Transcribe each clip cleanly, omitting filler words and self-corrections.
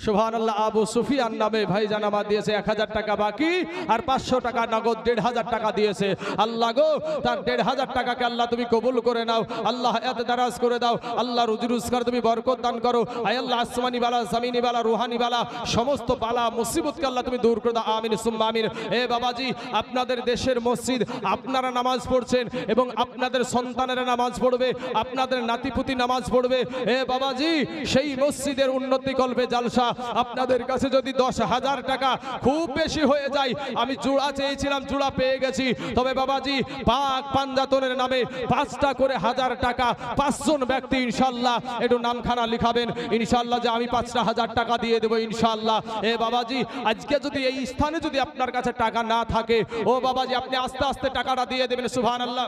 সুবহানাল্লাহ। আবু সুফিয়ান নামে ভাইজান আমার দিয়েছে 1000 টাকা বাকি, আর 500 টাকা নগদ 1500 টাকা দিয়েছে। আল্লাহ গো, তার 1500 টাকাকে আল্লাহ তুমি কবুল করে নাও, আল্লাহ এত দারাজ করে দাও, আল্লাহ রুজি রোজগার তুমি বরকত দান করো। আয় আল্লাহ, আসমানি বালা, জমিনি বালা, রুহানি বালা, সমস্ত বালা মুসিবতকে আল্লাহ তুমি দূর করে দাও। আমিন সুম্মা আমিন। এ বাবাজি, আপনাদের দেশের মসজিদ, আপনারা নামাজ পড়ছেন এবং আপনাদের সন্তানেরা নামাজ পড়বে, আপনাদের নাতিপুতি নামাজ পড়বে। এ বাবাজি, সেই মসজিদের উন্নতি কল্পে জালসা, আপনাদের কাছে যদি 10,000 টাকা খুব বেশি হয়ে যায়, আমি জোড়া চেয়েছিলাম, জোড়া পেয়ে গেছি, তবে বাবাজি পাক পাঞ্জাতনের নামে 5টা করে 1000 টাকা 5 জন ব্যক্তি ইনশাআল্লাহ একটু নামখানা লিখাবেন ইনশাআল্লাহ, যে আমি 5টা 1000 টাকা দিয়ে দেবো ইনশাআল্লাহ। এ বাবাজি, আজকে যদি এই স্থানে যদি আপনার কাছে টাকা না থাকে, ও বাবাজি আপনি আস্তে আস্তে টাকাটা দিয়ে দেবেন। সুবহানাল্লাহ,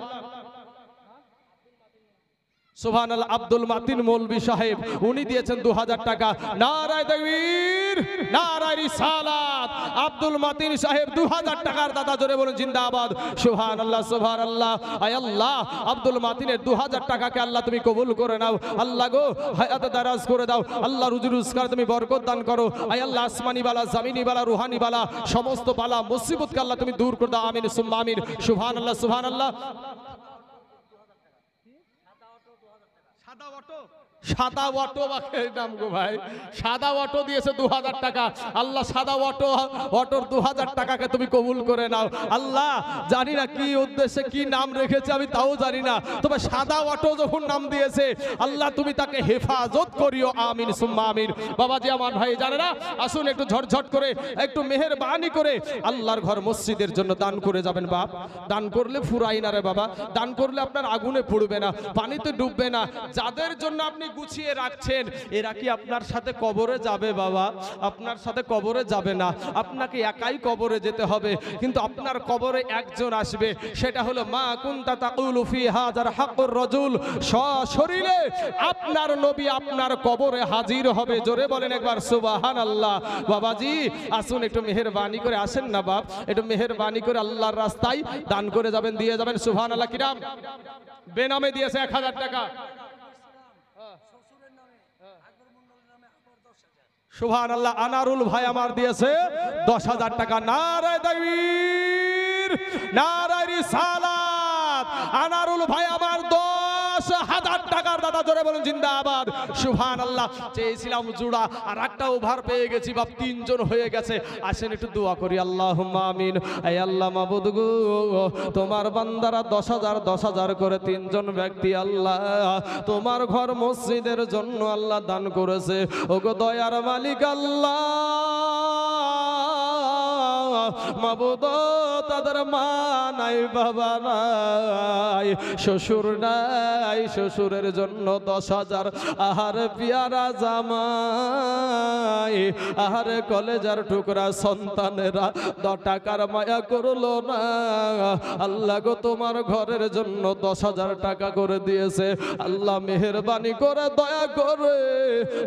সুবহানাল্লাহ। আব্দুল মাতিন মৌলভী সাহেব উনি দিয়েছেন 2000 টাকা। নারায়ে তাকবীর, নারায়ে রিসালাত। আব্দুল মাতিন সাহেব 2000 টাকার দাতা, জোরে বলুন জিন্দাবাদ। সুবহানাল্লাহ, সুবহানাল্লাহ। আয় আল্লাহ, আব্দুল মাতিনের 2000 টাকাকে আল্লাহ তুমি কবুল করে নাও। আল্লাহ গো, হায়াত দারাজ করে দাও, আল্লাহ রুজি রোজগার তুমি বরকত দান করো। আয় আল্লাহ, আসমানি বালা, জমিনি বালা, রুহানি বালা, সমস্ত বালা মুসিবতকে আল্লাহ তুমি দূর করে দাও। আমিন সুম্মা আমিন। সুবহানাল্লাহ, সুবহানাল্লাহ। সাদা অটো নাম গো ভাই, সাদা অটো দিয়েছে 2000 টাকা। আল্লাহ, সাদা অটোর 2000 টাকাকে তুমি কবুল করে নাও। আল্লাহ, জানি না কি উদ্দেশ্যে কি নাম রেখেছে, আমি তাও জানি না, তবে সাদা অটো যখন নাম দিয়েছে, আল্লাহ তুমি তাকে হেফাজত করিও। আমিন সুম্মা আমিন। বাবাজি আমার ভাই জানে না, আসুন একটু ঝটঝট করে, একটু মেহেরবানি করে আল্লাহর ঘর মসজিদের জন্য দান করে যাবেন। বাপ, দান করলে ফুরাই না রে বাবা, দান করলে আপনার আগুনে পড়বে না, পানিতে ডুববে না। যাদের জন্য আপনি গুছিয়ে রাখছেন, এরা কি আপনার সাথে কবরে যাবে বাবা? আপনার সাথে কবরে যাবে না, আপনাকে একাই কবরে যেতে হবে। কিন্তু আপনার কবরে একজন আসবে, সেটা হলো মা কুনতা তাকুলু ফি হাযার হাক্কুর রাজুল। সশরীরে আপনার নবী আপনার কবরে হাজির হবে। জোরে বলেন একবার সুবহানাল্লাহ। বাবাজি আসুন একটু মেহেরবানি করে আসেন না বাপ, একটু মেহেরবানি করে আল্লাহর রাস্তায় দান করে যাবেন, দিয়ে যাবেন। সুবহানাল্লাহ। কিরাম বেনামে দিয়েছে 1000 টাকা। সুবহানাল্লাহ। আনারুল ভাই আমার দিয়েছে 10,000 টাকা। নারায়ে তাকবীর, নারায়ে রিসালাত। আনারুল ভাই আমার 10,000 টাকার দাদা, জোরে বলুন জিন্দাবাদ। সুবহানাল্লাহ। চেয়েছিলাম জোড়া, আর একটা ওভার পেয়ে গেছি বাপ, 3 জন হয়ে গেছে। আসেন একটু দোয়া করি। আল্লাহুম্মা আমিন। আয় আল্লাহ মাবুদ গো, তোমার বান্দারা 10,000 করে 3 জন ব্যক্তি আল্লাহ তোমার ঘর মসজিদের জন্য আল্লাহ দান করেছে। ওগো দয়ার মালিক আল্লাহ, মাবুদ তাদের মা নাই, বাবা নাই, শ্বশুর নাই, শ্বশুরের জন্য 10,000। আহারে পিয়ারা জামাই, আহারে কলেজার টুকরা সন্তানেরা 10 টাকার মায়া করলো না। আল্লাহ গো, তোমার ঘরের জন্য 10,000 টাকা করে দিয়েছে। আল্লাহ মেহেরবানি করে দয়া করে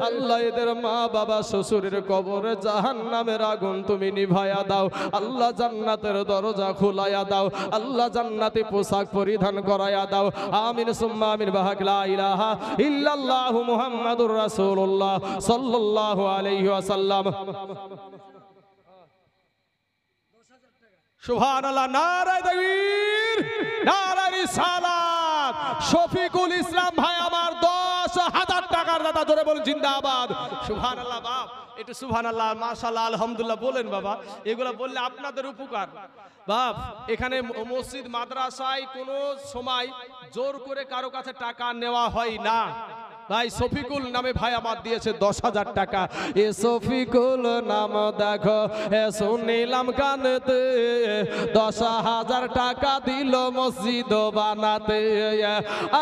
আল্লাহ এদের মা বাবা শ্বশুরের কবরে জাহান্নামের আগুন তুমি নিভায়া দাও। আল্লাহ জান্নাতের দরজা খুলায়া দাও। আল্লাহ জান্নাতি পোশাক পরিধান করায়া দাও। আমিন সুম্মা আমিন। বাহাক লা ইলাহা ইল্লাল্লাহু মুহাম্মাদুর রাসূলুল্লাহ সাল্লাল্লাহু আলাইহি ওয়াসাল্লাম। সুবহানাল্লাহ। নারায়ে তাকবীর, নারায়ে রিসালাত। শফিকুল ইসলাম ভাই আমার 10,000 টাকার দাদা, জোরে বলুন জিন্দাবাদ। সুবহানাল্লাহ। বাপ একটু সুবহানাল্লাহ, মাশাআল্লাহ, আলহামদুলিল্লাহ বলেন বাবা। এগুলো বললে আপনাদের উপকার বাপ। এখানে মসজিদ মাদ্রাসায় কোনো সময় জোর করে কারো কাছে টাকা নেওয়া হয় না ভাই। শফিকুল নামে ভাই আমার দিয়েছে 10,000 টাকা। এ শফিকুল নাম দেখো, এ শুনিলাম কানেতে, 10,000 টাকা দিল মসজিদ বানাতে।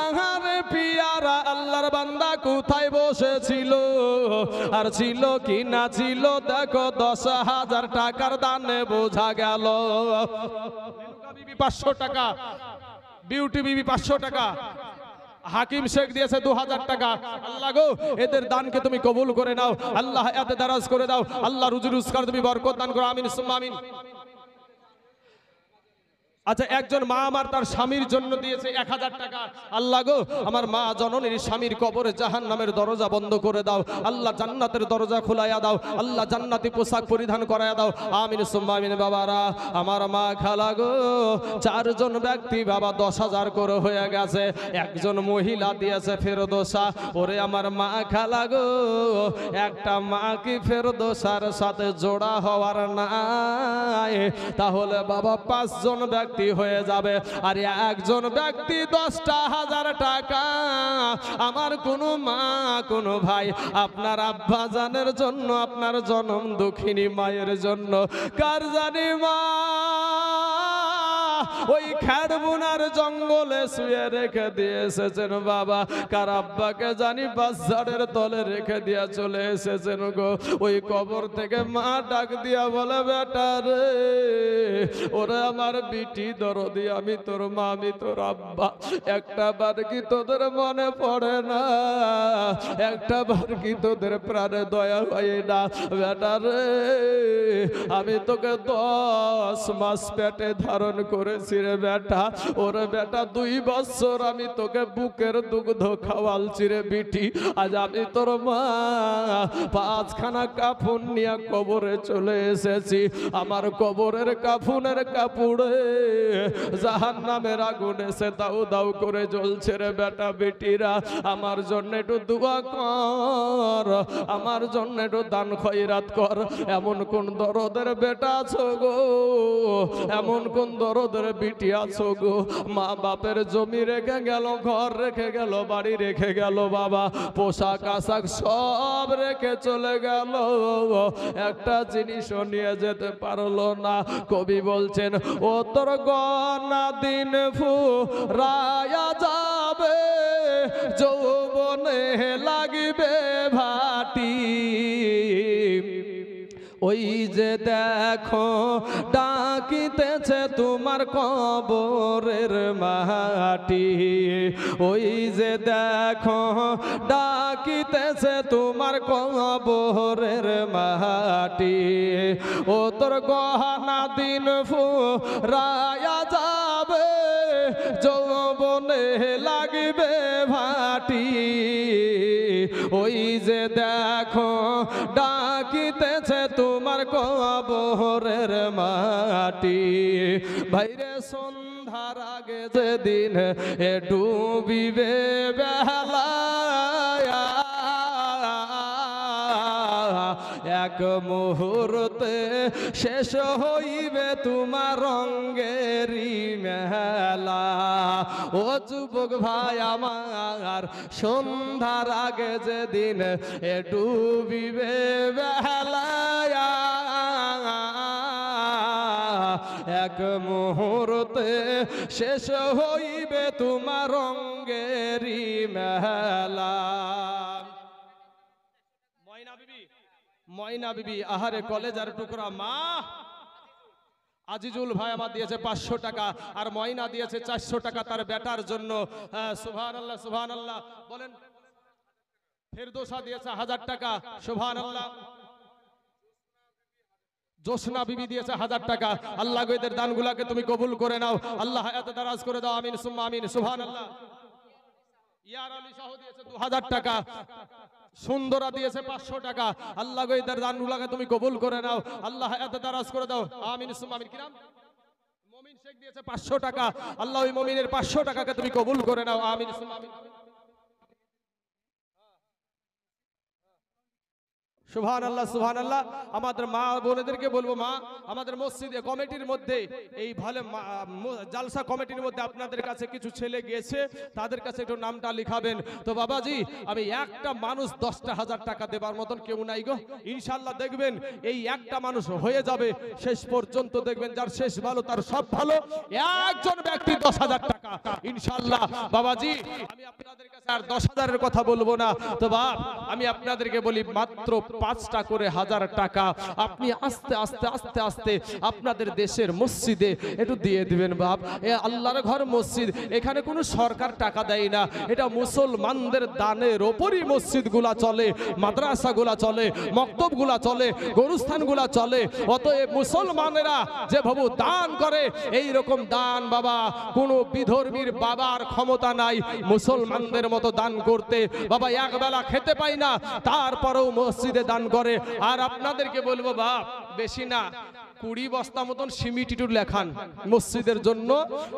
আহারে পিয়ারা আল্লাহর বান্দা কোথায় বসেছিল, আর ছিল কি না ছিল দেখো, 10,000 টাকার দানে বোঝা গেল। 500 টাকা, বিউটি বিবি 500 টাকা, হাকিম শেখ দিয়েছে 2000 টাকা। আল্লাহ গো, এদের দানকে তুমি কবুল করে নাও। আল্লাহ এতে দারাজ করে দাও। আল্লাহ রুজি রোজগার তুমি বরকত দান করো। আমিন সুম্মা আমিন। আচ্ছা, একজন মা আমার তার স্বামীর জন্য দিয়েছে 1000 টাকা। আল্লাহ গো, আমার মা জননীর স্বামীর কবরে জাহান্নামের দরজা বন্ধ করে দাও। আল্লাহ জান্নাতের দরজা খুলাইয়া দাও। আল্লাহ জান্নাতি পোশাক পরিধান করাইয়া দাও। আমিন সুম্মা আমিন। বাবারা, আমার মা খালা গো, 4 জন ব্যক্তি বাবা 10,000 করে হয়ে গেছে। একজন মহিলা দিয়েছে ফেরদৌসা। ওরে আমার মা খালা গো, একটা মা কি ফেরদৌসার সাথে জোড়া হওয়ার নাই? তাহলে বাবা 5 জন ব্যক্তি হয়ে যাবে। আর একজন ব্যক্তি 10,000 টাকা। আমার কোনো মা কোনো ভাই আপনার আব্বা জানের জন্য, আপনার জনম দুঃখিনী মায়ের জন্য, কার জানি মা ওই খারবুনার জঙ্গলে শুয়ে রেখে দিয়ে এসেছেন বাবা। কার আব্বাকে জানি বাজারের তলে রেখে দিয়া চলে এসেছেন গো। ওই কবর থেকে মা ডাক দিয়া বলে, বেটা রে, ওরে আমার বিটি দরদি, আমি তোর মা, আমি তোর আব্বা, একটা বার কি তোদের মনে পড়ে না? একটা বার কি তোদের প্রাণে দয়া হয় না? বেটা রে, আমি তোকে 10 মাস পেটে ধারণ করেছি রে বেটা। ওরে বেটা, 2 বছর আমি তোকে বুকের দুগ্ধ খাওয়ালছি রে বিটি। আজ আমি তোর মা 5খানা কাফন নিয়ে কবরে চলে এসেছি। আমার কবরের কাফনের কাপড়ে জাহান্নামের আগুন এসে দাউ দাউ করে জ্বলছে রে বেটা। বেটিরা, আমার জন্য একটু দোয়া কর, আমার জন্য একটু দান খয়রাত কর। এমন কোন দরদের বেটা আছো গো, এমন কোন দরদের বিটি আছো গো, মা বাপের জমি রেখে গেল, ঘর রেখে গেল, বাড়ি রেখে গেল বাবা, পোশাক আশাক সব রেখে চলে গেল, একটা জিনিসও নিয়ে যেতে পারলো না। কবি বলছেন, ও তোর গনা দিন ফুরায়া যাবে, যৌবনে লাগিবে ভাটি। ওই যে দেখো ডাকিতেছে তোমার কবরের মাটি। ওই যে দেখো ডাকিতেছে তোমার কবরের মাটি। ও তোর গহনা দিন ফুরায়া যাবে, যৌবনে লাগিবে ভাটি। ওই যে দেখো ডাকিতেছে তোমার কবরের মাটি। ভাইরে, সন্ধ্যার আগে যেদিন ডুবিবে বেলা, এক মুহূর্তে শেষ হইবে তোমার রঙ্গেরি মেলা। ও যুবক ভাই আমার, সন্ধ্যার আগে যেদিন ডুবিবে বেলা, এক মুহূর্তে শেষ হইবে তোমার রঙ্গেরি মেলা। ময়না বিবি, আহারে কলেজার টুকরা মা। আজিজুল ভাই আমার দিয়েছে 500 টাকা, আর ময়না দিয়েছে 400 টাকা তার বেটার জন্য। সুবহানাল্লাহ, সুবহানাল্লাহ বলেন। ফেরদৌসা দিয়েছে 1000 টাকা, সুবহানাল্লাহ। জোসনা বিবি দিয়েছে 1000 টাকা। আল্লাহ গো, এদের দানগুলাকে তুমি কবুল করে নাও। আল্লাহ হায়াতে দারাজ করে দাও। আমিন সুম্মা আমিন। সুবহানাল্লাহ। ইয়ার আলী শাহ দিয়েছে 2000 টাকা। সুন্দরা দিয়েছে 500 টাকা। আল্লাহ গো, এদের দানগুলাকে তুমি কবুল করে নাও। আল্লাহ হায়াতে দারাজ করে দাও। আমিন সুম্মা আমিন। কি নাম? মুমিন শেখ দিয়েছে 500 টাকা। আল্লাহ ওই মুমিনের 500 টাকাকে তুমি কবুল করে নাও। আমিন সুম্মা আমিন। সুবহানাল্লাহ, সুবহানাল্লাহ। আমাদের মা বোনেদেরকে বলবো, মা আমাদের মসজিদে কমিটির মধ্যে এই ভালো জালসা কমিটির মধ্যে আপনাদের কাছে কিছু ছেলে গিয়েছে, তাদের কাছে একটু নামটা লিখাবেন। তো বাবাজি, আমি একটা মানুষ 10,000 টাকা দেবার মতন কেউ নাই গো। ইনশাআল্লাহ দেখবেন এই একটা মানুষ হয়ে যাবে, শেষ পর্যন্ত দেখবেন যার শেষ ভালো তার সব ভালো। একজন ব্যক্তি 10,000 টাকা ইনশাআল্লাহ বাবাজি আমি আপনাদের কাছে আর 10,000-এর কথা বলবো না তো বাপ, আমি আপনাদেরকে বলি মাত্র 5টা করে 1000 টাকা আপনি আস্তে আস্তে আস্তে আস্তে আপনাদের দেশের মসজিদে একটু দিয়ে দিবেন বাপ। এ আল্লাহর ঘর মসজিদ, এখানে কোনো সরকার টাকা দেয় না, এটা মুসলমানদের দানের ওপরই মসজিদগুলা চলে, মাদ্রাসাগুলা চলে, মক্তবগুলা চলে, গরুস্থানগুলা চলে। অতএব মুসলমানেরা যেভাবে দান করে এই রকম দান বাবা কোনো বিধর্মীর বাবার ক্ষমতা নাই মুসলমানদের মতো দান করতে। বাবা একবেলা খেতে পাই না তারপরেও মসজিদে দান করে। আর আপনাদেরকে বলবো বাপ বেশি না 20 বস্তা মতন সিমেন্ট ইটুর লেখান মসজিদের জন্য,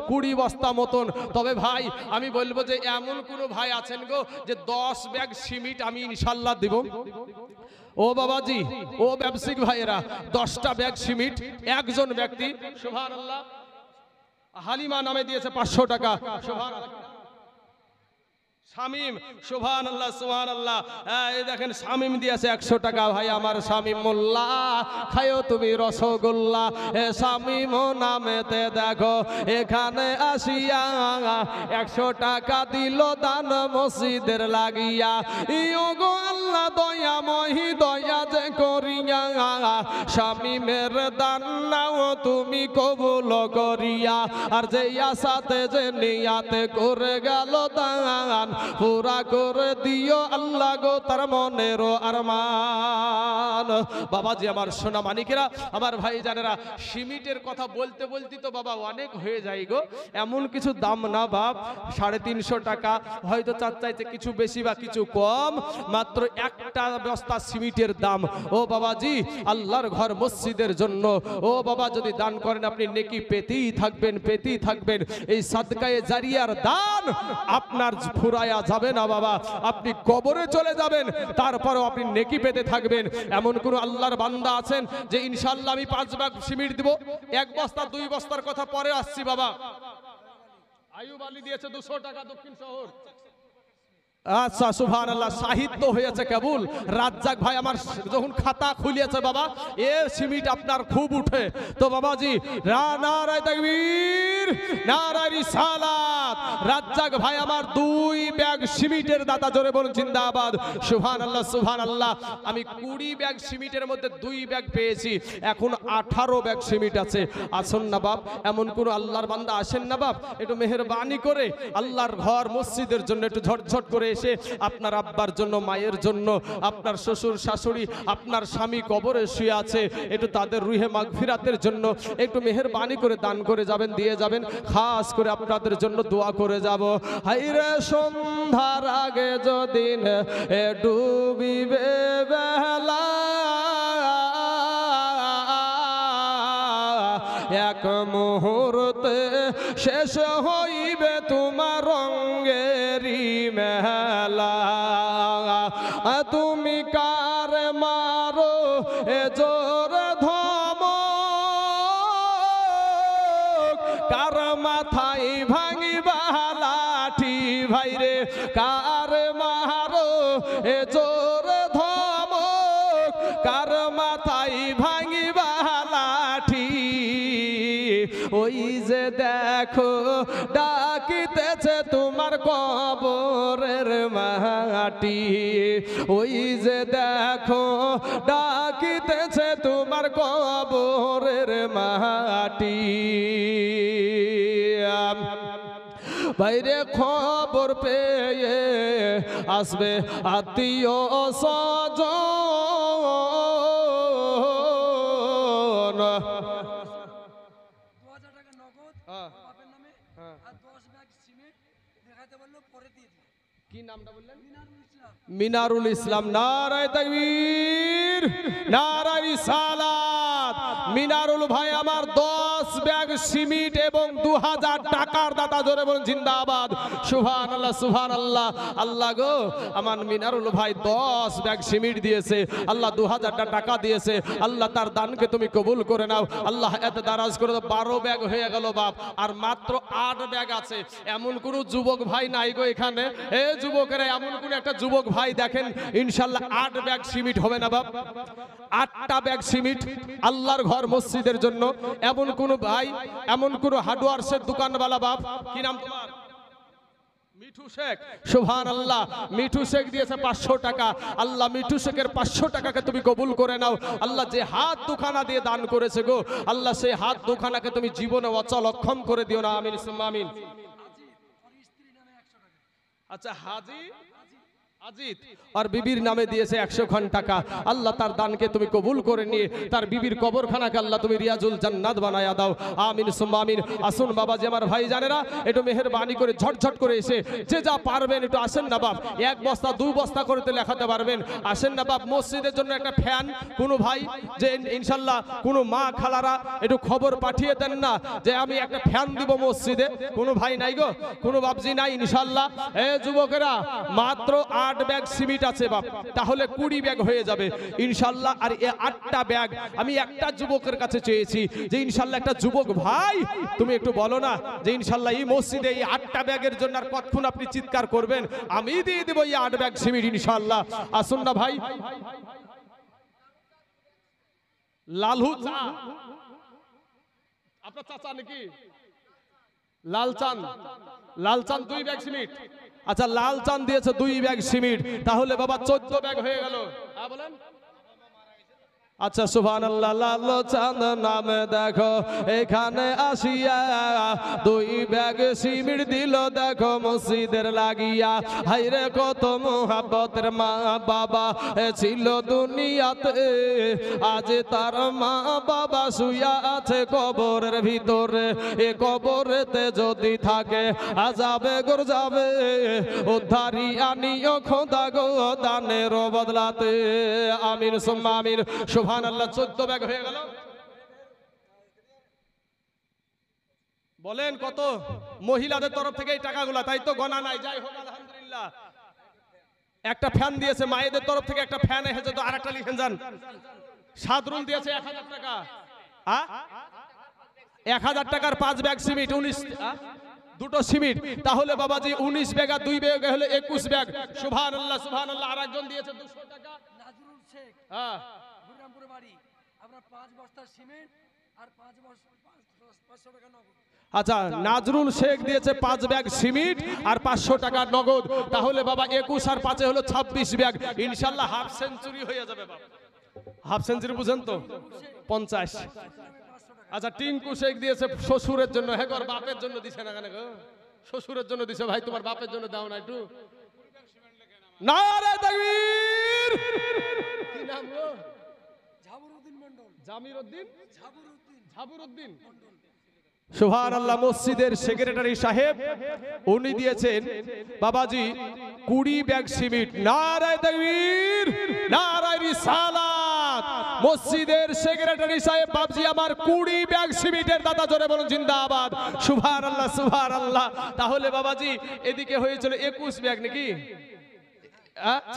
20 বস্তা মতন। তবে ভাই আমি বলবো যে এমন কোন ভাই আছেন গো যে 10 ব্যাগ সিমেন্ট আমি ইনশাআল্লাহ দিব? ও বাবাজি, ও ব্যবসায়িক ভাইয়েরা, 10টা ব্যাগ সিমেন্ট একজন ব্যক্তি সুবহানাল্লাহ। হালিমা নামে দিয়েছে 500 টাকা সুবহানাল্লাহ। শামিম সুবহানাল্লাহ সুবহানাল্লাহ, এই দেখেন শামিম দিয়েছে 100 টাকা। ভাই আমার শামিম মোল্লা খায়ো তুমি রসগোল্লা, এ শামিম নামেতে দেখো এখানে আসিয়া 100 টাকা দিল দান মসজিদের লাগিয়া। ইও গো আল্লাহ দয়াময়ী দয়া যে করিয়া শামিমের দান নাও তুমি কবুল করিয়া। আর যে আশাতে যে নিয়াতে করে গেল দান পুরা করে দিও আল্লাহ গো তার মনের আরমান। বাবাজি আমার সোনা মানিকেরা, আমার ভাই জানেরা, সিমেন্টের কথা বলতে বলতে তো বাবা অনেক হয়ে যায় গো। এমন কিছু দাম না বাপ, 350 টাকা হয়তো চার চাইতে কিছু বেশি বা কিছু কম, মাত্র একটা বস্তা সিমেন্টের দাম। ও বাবাজি আল্লাহর ঘর মসজিদের জন্য ও বাবা যদি দান করেন আপনি নেকি পেতেই থাকবেন, পেতেই থাকবেন। এই সাদকায়ে জারিয়ার দান আপনার ফুরায়া যাবে না বাবা, আপনি কবরে চলে যাবেন তারপরেও আপনি নেকি পেতে থাকবেন। এমন কোন আল্লাহর বান্দা আছেন যে ইনশাআল্লাহ আমি 5 ব্যাগ সিমেন্ট দিব? 1 বস্তা 2 বস্তার কথা পরে আসছি বাবা। আয়ুব আলী দিয়েছে 200 টাকা দক্ষিণ শহর। আচ্ছা সুবহানাল্লাহ, সাহিত্য হয়েছে কেবল। রাজ্জাক ভাই আমার যখন খাতা খুলিয়েছে বাবা, এ সিমেন্ট আপনার খুব উঠে তো বাবাজি নারায়ে তাকবীর নারায়ে রিসালাত। রাজ্জাক ভাই আমার 2 ব্যাগ সিমেন্টের দাতা, জোরে বলুন জিন্দাবাদ। সুবহানাল্লাহ সুবহানাল্লাহ। আমি 20 ব্যাগ সিমেন্টের মধ্যে 2 ব্যাগ পেয়েছি, এখন 18 ব্যাগ সিমেন্ট আছে। আসুন না বাপ, এমন কোন আল্লাহর বান্দা আসেন না বাপ, একটু মেহেরবানি করে আল্লাহর ঘর মসজিদের জন্য একটু ঝটঝট করে এসে আপনার আব্বার জন্য, মায়ের জন্য, আপনার শ্বশুর শাশুড়ি, আপনার স্বামী কবরে শুয়ে আছে, একটু তাদের রুহে মাগফিরাতের জন্য একটু মেহেরবানি করে দান করে যাবেন, দিয়ে যাবেন। খাস করে আপনাদের জন্য দোয়া করে যাব। হাইরে সন্ধ্যার আগে যদিন ডুবিবে বেলা, এক মুহূর্তে শেষ হইবে তোমার রঙ্গেরি মেলা। তুমি কার মারো এ জোর ধম, কার মাথায় ভাঙিবা লাঠি ভাইরে, কার মারো এ জোর ধম, কার মাথায় ভাঙিবা লাঠি। ওই যে দেখো ডাকিতেছে তোমার কবরের মাটি, ওই যে দেখো ডাকিতেছে তোমার কবরের মাটি। বাইরে খবর পেয়ে আসবে আত্মীয় স্বজন, কি নামটা বললেন? মিনারুল ইসলাম। নারায়ে তাকবীর নারায়ে রিসালাত। মিনারুল ভাই আমার 10 ব্যাগ সিমেন্ট এবং 2000 টাকার দাতা, জোরে বলুন জিন্দাবাদ। সুবহানাল্লাহ সুবহানাল্লাহ। আল্লাহ গো আমার মিনারুল ভাই 10 ব্যাগ সিমেন্ট দিয়েছে, আল্লাহ 2000 টাকা দিয়েছে, আল্লাহ তার দানকে তুমি কবুল করে নাও। আল্লাহ এত দারাজ করে 12 ব্যাগ হয়ে গেল বাপ, আর মাত্র 8 ব্যাগ আছে। এমন কোন যুবক ভাই নাই গো এখানে? এ যুবকেরা, এমন কোন একটা যুবক ভাই দেখেন ইনশাআল্লাহ 8 ব্যাগ সিমেন্ট হবে না বাপ? 8টা ব্যাগ সিমেন্ট আল্লাহর ঘর মসজিদের জন্য। এমন কোন ভাই এমন কোন হার্ডওয়ার্সের দোকানওয়ালা বাপ, কি নাম তোমার? মিঠু শেখ। সুবহানাল্লাহ, মিঠু শেখ দিয়েছে 500 টাকা। আল্লাহ মিঠু শেখের 500 টাকাকে তুমি কবুল করে নাও। আল্লাহ যে হাত দুখানা দিয়ে দান করেছে গো, আল্লাহ সেই হাত দুখানাকে তুমি জীবনে অচল অক্ষম করে দিও না, আমিন সুম্মা আমিন। আচ্ছা, হাজি আজিত আর বিবির নামে দিয়েছে 100 খান টাকা। আল্লাহ তার দানকে তুমি কবুল করে নিয়ে তার বিবির কবরখানাকে আল্লাহ তুমি রিয়াজুল জান্নাত বানায়া দাও, আমিন সুম্মা আমিন। আসুন বাবাজি আমার ভাই জানেরা, একটু মেহেরবানি করে ঝটঝট করে এসে যে যা পারবেন একটু আসেন না বাপ, 1 বস্তা 2 বস্তা করে তো লেখাতে পারবেন, আসেন না বাপ। মসজিদের জন্য একটা ফ্যান কোনো ভাই যে ইনশাল্লাহ কোনো মা খালারা একটু খবর পাঠিয়ে দেন না যে আমি একটা ফ্যান দিব মসজিদে, কোনো ভাই নাই গো, কোনো বাপজি নাই ইনশাল্লাহ। এ যুবকেরা, মাত্র 8 ব্যাগ সিমেন্ট আছে বাপ, তাহলে 20 ব্যাগ হয়ে যাবে ইনশাল্লাহ। আর এই 8টা ব্যাগ আমি একটা যুবকের কাছে চেয়েছি যে ইনশাল্লাহ একটা যুবক ভাই তুমি একটু বলো না যে ইনশাল্লাহ এই মসজিদে এই 8টা ব্যাগের জন্য আর কতক্ষণ আপনি চিৎকার করবেন, আমি দিয়ে দেব এই 8 ব্যাগ সিমেন্ট ইনশাল্লাহ। আসুন না ভাই। লালু চা, আপনার চাচা নাকি? Lalchand, Lalchand 2 bag cement. আচ্ছা, লালচাঁদ দিয়েছে 2 ব্যাগ সিমেন্ট, তাহলে বাবা 14 ব্যাগ হয়ে গেল। হ্যাঁ বলেন। আচ্ছা, সুবহানাল্লাহ। লালচাঁদ নামে দেখো এখানে আসিয়া 2 ব্যাগ সিমেন্ট দিল দেখো মসজিদের লাগিয়া। হায়রে কত মোহাব্বতের মা বাবা ছিল দুনিয়াতে, আজ তার মা বাবা শুয়া আছে কবরের ভিতরে। এ কবরেতে যদি থাকে আযাবে গর যাবে, উদ্ধারি আনিও খোদা গো দানের বদলাতে, আমিন সুম্মা আমিন। সুবহানাল্লাহ, 14 ব্যাগ হয়ে গেল। বলেন কত? মহিলাদের তরফ থেকে এই টাকাগুলো, তাই তো গণা নাই। যাই হোক আলহামদুলিল্লাহ। একটা ফ্যান দিয়েছে মায়েদের তরফ থেকে, একটা ফ্যান এসেছে, তো আরেকটা লিখেন যান। সাদরুল দিয়েছে 1000 টাকা। 1000 টাকার 5 ব্যাগ সিমেন্ট, 19 দুটো সিমেন্ট, তাহলে বাবাজি 19 ব্যাগ আর 2 ব্যাগ হলে 21 ব্যাগ। সুবহানাল্লাহ সুবহানাল্লাহ। আরেকজন দিয়েছে 200 টাকা, নাজরুল শেখ। হ্যাঁ, গুররামপুরে বাড়ি। আমরা 5 বস্তা সিমেন্ট আর 500 টাকা নগদ। আচ্ছা, নাজরুল শেখ দিয়েছে 5 ব্যাগ সিমেন্ট আর 500 টাকা নগদ, তাহলে বাবা 21 আর 5 হলো 26 ব্যাগ ইনশাআল্লাহ। হাফ সেঞ্চুরি হয়ে যাবে বাবা। হাফ সেঞ্চুরি বুঝেন তো? 50। আচ্ছা, টিঙ্কু শেখ দিয়েছে শ্বশুরের জন্য। হ্যাঁ, গর বাপের জন্য দিছে না কেন গো? শ্বশুরের জন্য দিছে ভাই, তোমার বাপের জন্য দাও না একটু? নারে তাকবীর। কি নাম গো? ঝাবুরউদ্দিন মন্ডল। জামিরউদ্দিন, ঝাবুরউদ্দিন। সুবহানাল্লাহ। মসজিদের সেক্রেটারি সাহেব উনি দিয়েছেন বাবাজি 20 ব্যাগ সিমেন্ট। নারে তাকবীর, নারে রিসালাত। মসজিদের সেক্রেটারি সাহেব বাবজি আমার 20 ব্যাগ সিমেন্টের দাতা, জোরে বলুন জিন্দাবাদ। সুবহানাল্লাহ সুবহানাল্লাহ। তাহলে বাবাজি এদিকে হয়েছিল 21 ব্যাগ নাকি?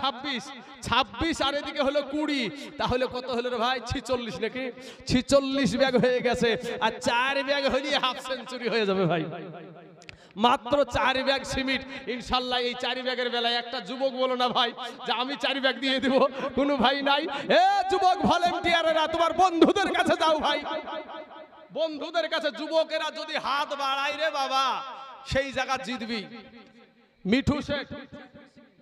26 আর এদিকে হলো 20, তাহলে কত হলো রে ভাই? 46 নাকি? 46 ব্যাগ হয়ে গেছে। আর 4 ব্যাগ হলে হাফ সেঞ্চুরি হয়ে যাবে ভাই। মাত্র 4 ব্যাগ সিমেন্ট ইনশাআল্লাহ। এই 4 ব্যাগের বেলায় একটা যুবক বলো না ভাই যে আমি 4 ব্যাগ দিয়ে দিব, কোনো ভাই নাই? এ যুবক ভলেন্টিয়ারেরা, তোমার বন্ধুদের কাছে যাও ভাই, বন্ধুদের কাছে। যুবকেরা যদি হাত বাড়ায় রে বাবা, সেই জায়গা জিতবি। মিঠু শেখ,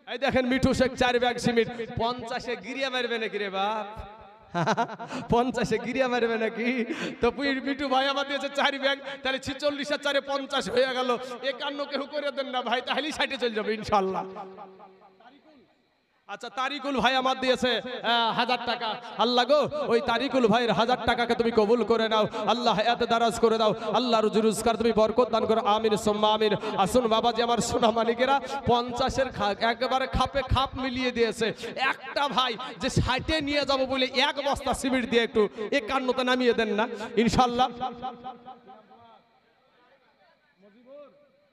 এই দেখেন মিঠু শেখ 4 ব্যাগ সিমেন্ট। 50-এ গিরিয়া মারবে নাকি রে বাপ? 50-এ গিরিয়া মারবে নাকি? তো মিঠু ভাই আমার দিয়েছে 4 ব্যাগ, তাহলে 46 আর 4 50 হয়ে গেল। 51 কেউ করে দেন না ভাই, তাহলে 60-এ চলে যাবে ইনশাআল্লাহ। আচ্ছা, তারিকুল ভাই আমার দিয়েছে 1000 টাকা। আল্লাহ গো, ওই তারিকুল ভাইয়ের 1000 টাকাকে তুমি কবুল করে নাও। আল্লাহ হায়াতে দারাজ করে দাও। আল্লাহ রুজি রোজগার তুমি বরকত দান করো, আমিন সুম্মা আমিন। আসুন বাবাজি আমার সোনা মানিকেরা, 50-এর একেবারে খাপে খাপ মিলিয়ে দিয়েছে। একটা ভাই যে 60-এ নিয়ে যাব বলে 1 বস্তা সিমেন্ট দিয়ে একটু 51-তে নামিয়ে দেন না ইনশাআল্লাহ।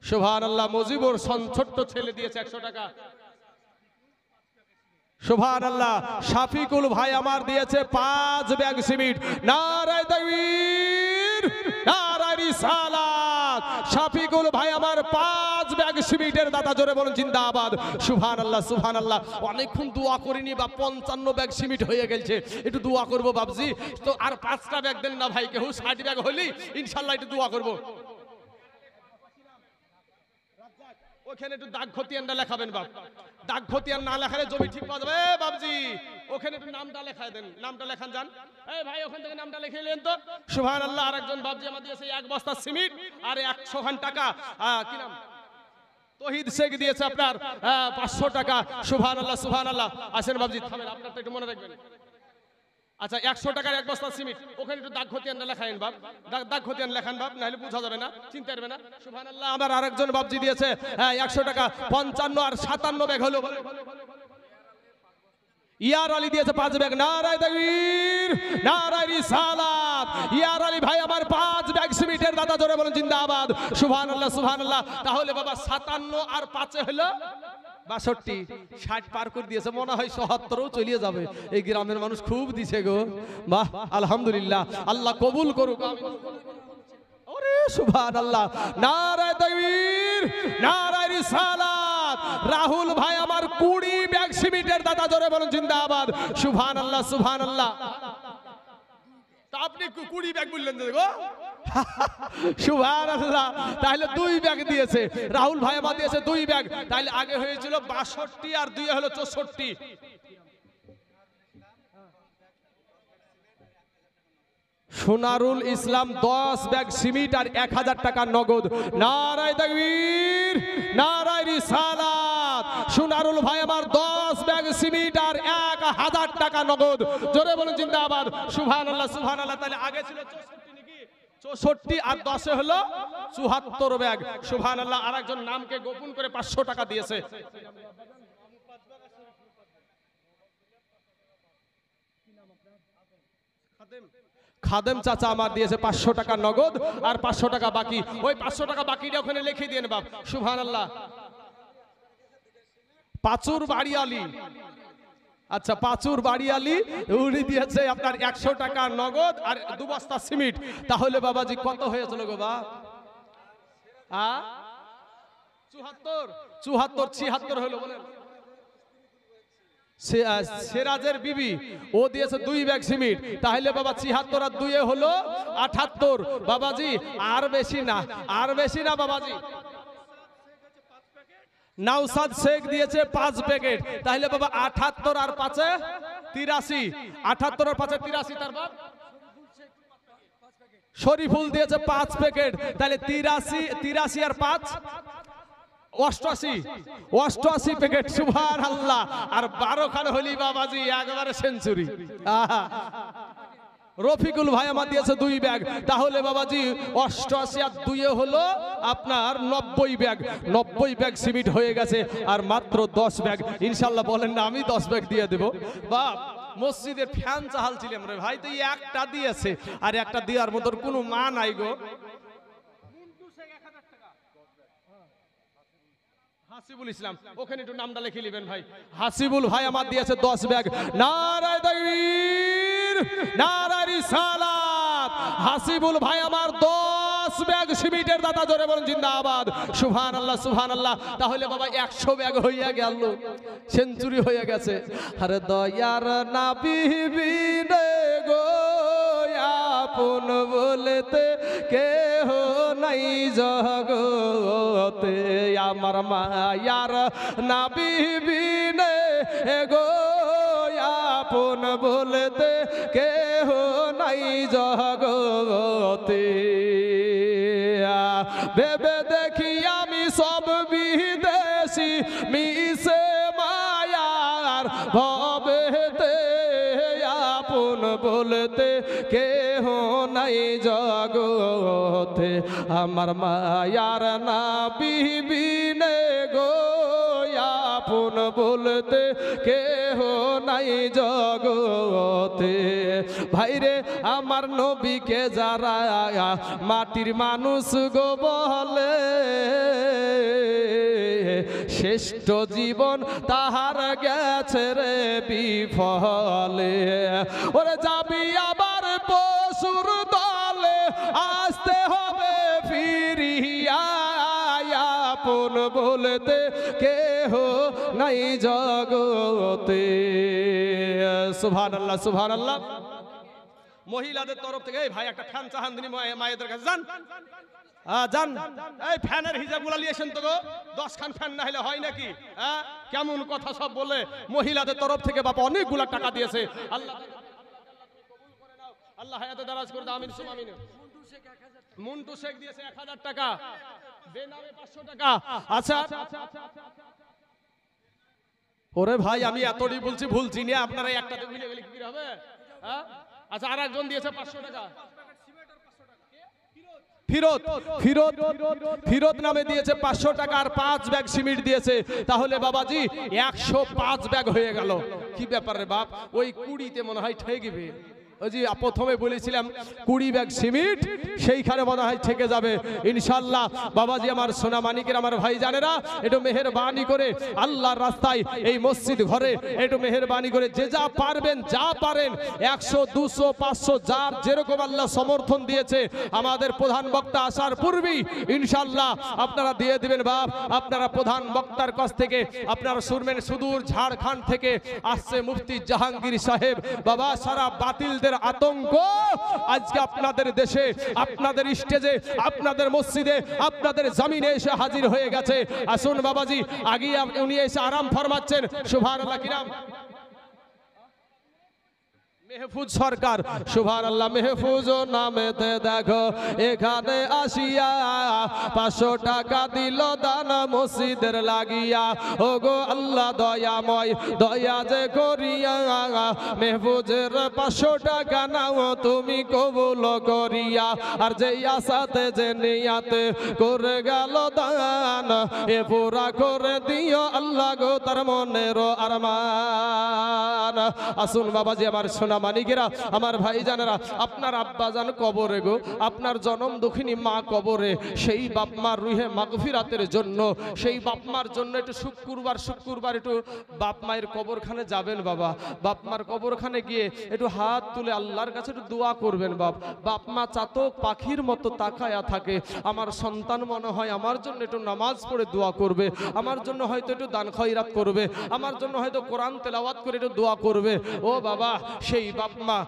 সুবহানাল্লাহ। মজিবুর ছোট্ট ছেলে দিয়েছে 100 টাকা। সুবহানাল্লাহ। শাফিকুল ভাই আমার দিয়েছে 5 ব্যাগ সিমেন্ট। নারে তাকবীর, নারে রিসালাত। শফিকুল ভাই আমার 5 ব্যাগ সিমেন্টের দাতা, জোরে বলুন জিন্দাবাদ। সুবহানাল্লাহ সুবহানাল্লাহ। অনেকক্ষণ দোয়া করিনি বা 55 ব্যাগ সিমেন্ট হয়ে গেছে, একটু দোয়া করবো বাবজি। তো আর 5টা ব্যাগ দেন না ভাই, কেউ 60 ব্যাগ হলি ইনশাল্লাহ একটু দোয়া করবো। ওখানে একটু দাগ খতিয়ানটা লেখাবেন বাপ, দাগ খতিয়ান না লেখালে জমি ঠিক পাওয়া যাবে। বাবজি ওখানে একটু নামটা লেখায় দেন, নামটা লেখান যান। এই ভাই ওখান থেকে নামটা লিখে নিলেন তো। সুবহানাল্লাহ। আরেকজন বাবজি আমার দিয়েছে 1 বস্তা সিমেন্ট আর 100 খান টাকা। কি নাম? তহিদ শেখ দিয়েছে আপনার 500 টাকা। সুবহানাল্লাহ সুবহানাল্লাহ। আসেন বাবজি থামেন, আপনারটা একটু মনে রাখবেন। আচ্ছা 100 টাকার 1 বস্তা সিমেন্ট, ওখানে একটু দাগ খতিয়ানটা লেখায়েন বাপ, দাগ খতিয়ান লেখান বাপ, নাহলে বোঝা যাবে না, চিন্তা করবে না। সুবহানাল্লাহ। আমার আরেকজন বাবজি দিয়েছে 100 টাকা, 55 আর 57 ব্যাগ হলো। ইয়ার আলী দিয়েছে 5 ব্যাগ। নারায়ে তাকবীর, নারায়ে রিসালাত। ইয়ার আলী ভাই আমার 5 ব্যাগ সিমেন্টের দাদা, জোরে বলেন জিন্দাবাদ। সুবহানাল্লাহ সুবহানাল্লাহ। তাহলে বাবা 57 আর 5 হলো 62, 60 পার করে দিয়েছে, মনে হয় 77ও চলিয়ে যাবে। এই গ্রামের মানুষ খুব দিছে গো, বাহ আলহামদুলিল্লাহ, আল্লাহ কবুল করুক। ওরে সুবহানাল্লাহ। নারায়ে তাকবীর, নারায়ে রিসালাত। রাহুল ভাই আমার 20 ব্যাগ সিমেন্টের দাদা, জোরে বলেন জিন্দাবাদ। সুবহানাল্লাহ সুবহানাল্লাহ। তা আপনি 20 ব্যাগ বললেন গো, সুবহানাল্লাহ। তাহলে 2 ব্যাগ দিয়েছে রাহুল ভাই আমার, দিয়েছে 2 ব্যাগ। তাহলে আগে হয়েছিল 62 আর 2 হলো 64। সোনারুল ইসলাম 10 ব্যাগ সিমেন্ট আর 1000 টাকা নগদ। নারায়ে তাকবীর, নারায়ে রিসালাত। সোনারুল ভাই আমার 10 ব্যাগ সিমেন্ট আর 1000 টাকা নগদ, জোরে বলুন জিন্দাবাদ। সুবহানাল্লাহ সুবহানাল্লাহ। তাহলে আগে ছিল 64 নাকি, 64 আর 10 হলো 74 ব্যাগ। সুবহানাল্লাহ। আরেকজন নামকে গোপন করে 500 টাকা দিয়েছে। খাদেম চাচা আমার দিয়েছে 500 টাকা নগদ আর 500 টাকা বাকি। ওই 500 টাকা বাকিটা ওখানে লিখে দিয়েন বাপ। সুবহানাল্লাহ। পাচুর বাড়িয়ালি, আচ্ছা পাচুর বাড়িয়ালি, উনি দিয়েছে আপনার 100 টাকা নগদ আর 2 বস্তা সিমেন্ট। তাহলে বাবাজি কত হয়েছিল গো বাপ? 74, 76 হলো বলেন। সেরাজের বিবি ও দিয়েছে 2 ব্যাগ সিমেন্ট। তাহলে বাবা 76 আর 2 হলো 78 বাবাজি। আর বেশি না, আর বেশি না বাবাজি। নাওসাদ শেখ দিয়েছে 5 প্যাকেট। তাহলে বাবা 78 আর 5 83, 78 আর 5 83। তার বাপ শরীফুল দিয়েছে 5 প্যাকেট। তাহলে 83 আর 5 88 প্যাকেট। সুবহানাল্লাহ। আর 12 খান হলি বাবাজি একবারে সেঞ্চুরি। রফিকুল ভাই আমার দিয়েছে 2 ব্যাগ। তাহলে বাবাজি 88 আর 2 হলো আপনার 90 ব্যাগ। 90 ব্যাগ সিমেন্ট হয়ে গেছে আর মাত্র 10 ব্যাগ। ইনশাআল্লাহ বলেন না আমি 10 ব্যাগ দিয়ে দেব বাপ। মসজিদের ফ্যান চাহাল ছিলাম রে ভাই, তো একটা দিয়েছে আর একটা দেওয়ার মতো কোনো মা নাই গো। হাসিবুল ইসলাম, ওখানে একটু নামটা লিখে নেবেন ভাই। হাসিবুল ভাই আমার দিয়েছে 10 ব্যাগ। নারায়ে তাকবীর, নারায়ে রিসালাত। হাসিবুল ভাই আমার 10 ব্যাগ সিমেন্টের দাতা, জোরে বলেন জিন্দাবাদ। সুবহানাল্লাহ সুবহানাল্লাহ। তাহলে বাবা 100 ব্যাগ হইয়া গেল, সেঞ্চুরি হয়ে গেছে। আরে দয়ার নবী বিনে গো আপন বলতে কেহ নাই জগতে, আমার মায়ার নবী বিনে গো আপন বলতে কেহ নাই জগতে। ভেবে দেখি আমি সব বিদেশি মিশে মায়ার ভবেতে, আপন বলতে কেহ নাই জগতে, আমার মায়ার নবী বিনে গো আপন বলতে কেহ নাই জগতে। ভাইরে আমার নবীকে যারা মাটির মানুষ গো বলে, শ্রেষ্ঠ জীবন তাহার গেছে রে বিফলে। ওরে যাবি আবার পশুর দলে, আসতে হবে নাই জগতে। সুবহানাল্লাহ সুবহানাল্লাহ। মহিলাদের তরফ থেকে এই ভাই একটা ফ্যান চাহান দিনি মায়েদের কাছে যান যান, এই ফ্যানের হিসাব গুলা নিয়েছেন তো গো, 10 খান ফ্যান না হলে হয় নাকি? হ্যাঁ, কেমন কথা সব বলে। মহিলাদের তরফ থেকে বাবা অনেকগুলা টাকা দিয়েছে। আল্লাহ আল্লাহ হায়াতে দারাজ করে দাও, আমিন সুম আমিন। মুন্টু শেখ দিয়েছে 1000 টাকা, বেনামে 500 টাকা। আচ্ছা ওরে ভাই আমি এতটাই বলছি ভুল চিনি, আপনারা একটাতে ভুলে গেলে কি হবে? হ্যাঁ আচ্ছা, আরেকজন দিয়েছে 500 টাকা। ফিরোদ ফিরোদ ফিরোদ নামে দিয়েছে 500 টাকা আর 5 ব্যাগ সিমেন্ট দিয়েছে। তাহলে বাবাজি 105 ব্যাগ হয়ে গেল। কি ব্যাপার রে বাপ, ওই 20তে মনে হয় ঠেকবে। ওই যে প্রথমে বলেছিলাম 20 ব্যাগ সিমেন্ট, সেইখানে মনে হয় থেকে যাবে ইনশাআল্লাহ। বাবাজি আমার সোনা মানিকের আমার ভাই জানেরা, একটু মেহেরবানি করে আল্লাহর রাস্তায় এই মসজিদ ঘরে একটু মেহেরবানি করে যে যা পারবেন যা পারেন 100 200 500 যার যেরকম আল্লাহ সমর্থন দিয়েছে, আমাদের প্রধান বক্তা আসার পূর্বেই ইনশাআল্লাহ আপনারা দিয়ে দিবেন বাপ। আপনারা প্রধান বক্তার কাছ থেকে আপনারা শুনবেন সুদূর ঝাড়খণ্ড থেকে আসছে মুফতি জাহাঙ্গীর সাহেব। বাবা সারা বাতিল আতঙ্ক আজকে আপনাদের দেশে, আপনাদের স্টেজে, আপনাদের মসজিদে, আপনাদের জমিনে এসে হাজির হয়ে গেছে। আসুন বাবাজি, আগে উনি এসে আরাম ফরমাচ্ছেন। সুবহানাল্লাহ। কি নাম? মেহফুজ সরকার। সুবহানাল্লাহ। মেহফুজ নামেতে দেখো এখানে আসিয়া 500 টাকা দিল দান মসজিদের লাগিয়া। ওগো আল্লাহ দয়াময়, দয়া যে করিয়া মেহফুজের 500 টাকা নাও তুমি কবুল করিয়া। আর যে আশাতে যে নিয়াতে করে গেল দান, এ পুরা করে দিও আল্লাহ গো তার মনের আরমান। আসুন বাবাজি আমার সোনা মানিকেরা, আমার ভাই জানেরা, আপনার আব্বা জান কবরে গো, আপনার জনম দুঃখিনী মা কবরে, সেই বাপ মার রুহে মাগফিরাতের জন্য, সেই বাপ মার জন্য একটু শুক্রবার একটু বাপ মায়ের কবরখানে যাবেন বাবা। বাপ মার কবরখানে গিয়ে একটু হাত তুলে আল্লাহর কাছে একটু দোয়া করবেন বাপ। বাপ মা চাতক পাখির মতো তাকায়া থাকে, আমার সন্তান মনে হয় আমার জন্য একটু নামাজ পড়ে দোয়া করবে, আমার জন্য হয়তো একটু দান খয়রাত করবে, আমার জন্য হয়তো কোরআন তেলাওয়াত করে একটু দোয়া করবে। ও বাবা, সেই বাপ মা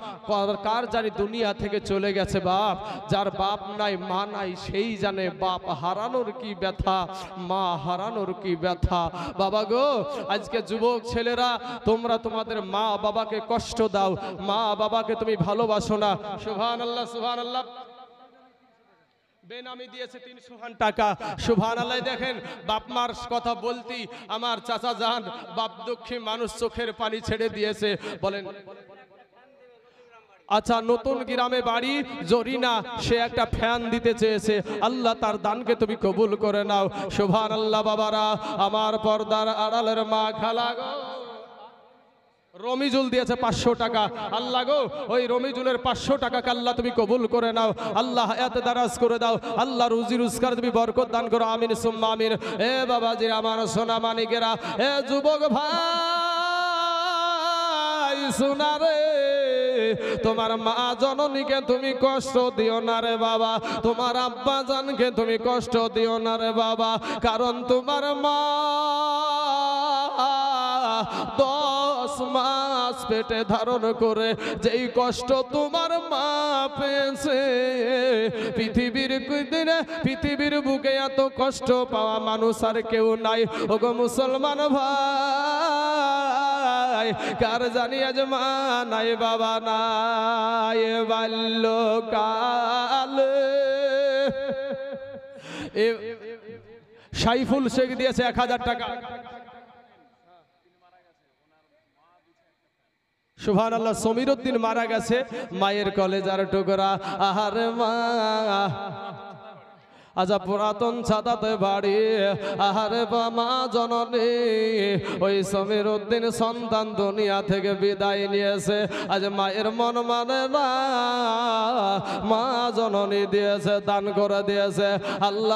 কার জানি দুনিয়া থেকে চলে গেছে বাপ। যার বাপ নাই মা নাই সেই জানে বাপ হারানোর কি ব্যথা, মা হারানোর কি ব্যথা। বাবা গো, আজকে যুবক ছেলেরা তোমরা তোমাদের মা বাবাকে কষ্ট দাও, মা বাবাকে তুমি ভালোবাসো না। সুবহানাল্লাহ সুবহানাল্লাহ। বেনামি দিয়েছে 300 টাকা। সুবহানাল্লাহ। দেখেন বাপ মার কথা বলতি আমার চাচা জান বাপ দুঃখী মানুষ চোখের পানি ছেড়ে দিয়েছে। বলেন আচ্ছা, নতুন গ্রামে বাড়ি জরিনা, সে একটা ফ্যান দিতে চেয়েছে। আল্লাহ তার দানকে তুমি কবুল করে নাও। সুবহানাল্লাহ। বাবারা আমার পর্দার আড়ালের মা খালা গো, রমিজুল দিয়েছে 500 টাকা। আল্লাহ গো, ওই রমিজুলের 500 টাকাকে আল্লাহ তুমি কবুল করে নাও। আল্লাহ হায়াতে দারাজ করে দাও। আল্লাহ রুজি রোজগার তুমি বরকত দান করো। আমিন সুম্মা আমিন। এ বাবাজি আমার সোনা মানিকেরা, এ যুবক ভাই শোনা রে, তোমার মা জননীকে তুমি কষ্ট দিও না রে বাবা, তোমার আব্বা জানকে তুমি কষ্ট দিও না রে বাবা। কারণ তোমার মা 10 মাস পেটে ধারণ করে যেই কষ্ট তোমার মা পেয়েছে, পৃথিবীর বুকে এত কষ্ট পাওয়া মানুষ আর কেউ নাই। ওগো মুসলমান ভাই, কার জানি আজ মা নাই বাবা নাই। বাল্যকালে সাইফুল শেখ দিয়েছে 1000 টাকা। সুবহানাল্লাহ। সমীর উদ্দিন মারা গেছে, মায়ের কলেজার টুকরা। আহারে মা, আজা পুরাতন ছাদাতে বাড়ি। আহারে মা জননী, ওই সমীর উদ্দিন সন্তান দুনিয়া থেকে বিদায় নিয়েছে। আজ মায়ের মন মানে না, মা জননী দিয়েছে, দান করে দিয়েছে। আল্লাহ